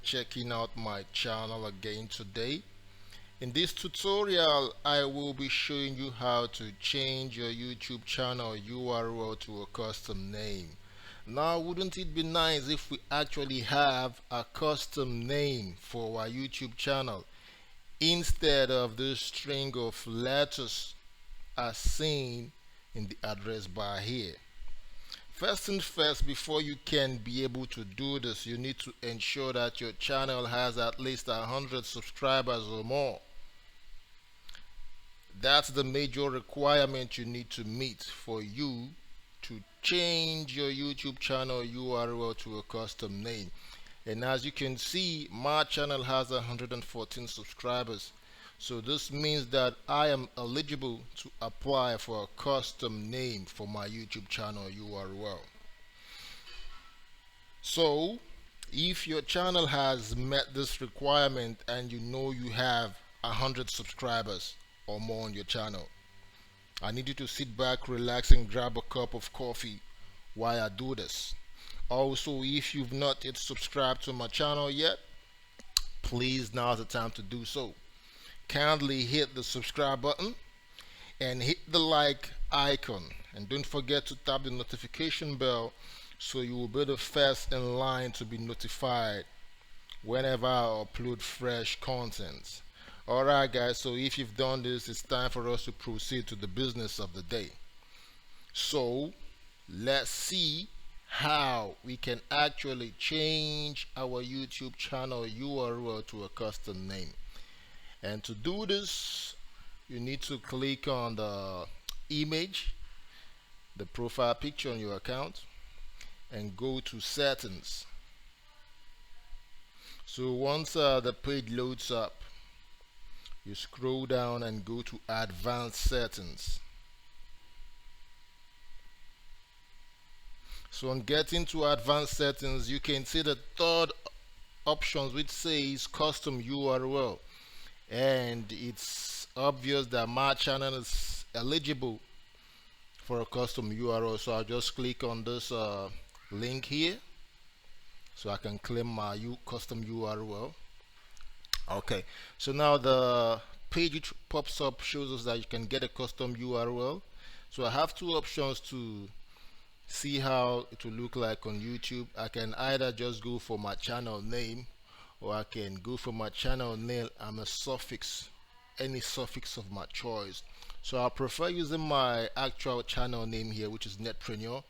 checking out my channel again today. In this tutorial I will be showing you how to change your YouTube channel URL to a custom name. Now, wouldn't it be nice if we actually have a custom name for our YouTube channel instead of this string of letters as seen in the address bar here? First things first, before you can be able to do this, you need to ensure that your channel has at least 100 subscribers or more. That's the major requirement you need to meet for you to change your YouTube channel URL to a custom name. And as you can see, my channel has 114 subscribers. So this means that I am eligible to apply for a custom name for my YouTube channel URL. So if your channel has met this requirement and you know you have 100 subscribers or more on your channel, I need you to sit back, relax, and grab a cup of coffee while I do this. Also, if you've not yet subscribed to my channel yet, please, now's the time to do so. Kindly hit the subscribe button and hit the like icon, and don't forget to tap the notification bell so you will be the first in line to be notified whenever I upload fresh content. Alright guys, so if you've done this, it's time for us to proceed to the business of the day. So let's see how we can actually change our YouTube channel URL to a custom name. And to do this, you need to click on the image, the profile picture on your account, and go to settings. So once the page loads up, you scroll down and go to advanced settings. So on getting to advanced settings, you can see the third option which says custom URL. And it's obvious that my channel is eligible for a custom URL, so I'll just click on this link here so I can claim my custom URL. Okay, so now the page which pops up shows us that you can get a custom URL. So I have two options to see how it will look like on YouTube. I can either just go for my channel name, or I can go for my channel name and a suffix, any suffix of my choice. So I prefer using my actual channel name here, which is Netpreneur,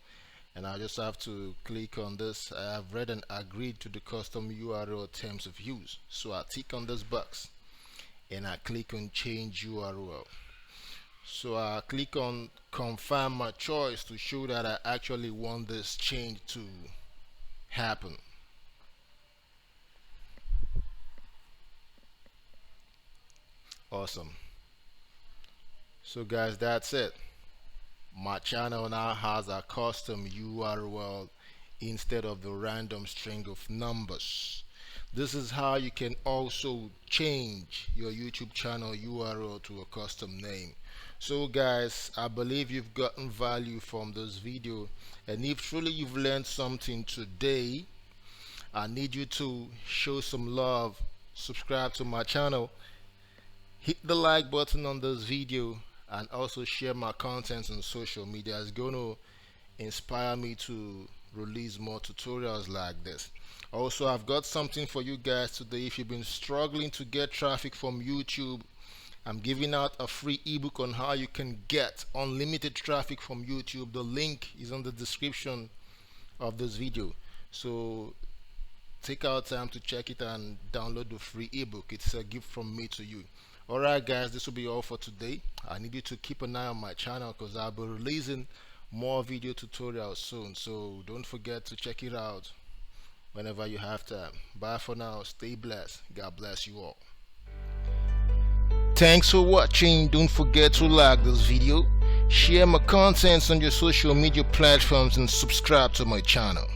and I just have to click on this. I have read and agreed to the custom URL terms of use. So I tick on this box and I click on change URL. So I click on confirm my choice to show that I actually want this change to happen. Awesome. So guys, that's it. My channel now has a custom URL instead of the random string of numbers. This is how you can also change your YouTube channel URL to a custom name. So guys, I believe you've gotten value from this video, and if truly you've learned something today, I need you to show some love, subscribe to my channel, hit the like button on this video, and also share my content on social media. It's going to inspire me to release more tutorials like this. Also, I've got something for you guys today. If you've been struggling to get traffic from YouTube, I'm giving out a free ebook on how you can get unlimited traffic from YouTube. The link is on the description of this video, so take out time to check it and download the free ebook. It's a gift from me to you. Alright guys, this will be all for today. I need you to keep an eye on my channel because I'll be releasing more video tutorials soon, so don't forget to check it out whenever you have time. Bye for now, stay blessed, God bless you all. Thanks for watching. Don't forget to like this video, share my contents on your social media platforms, and subscribe to my channel.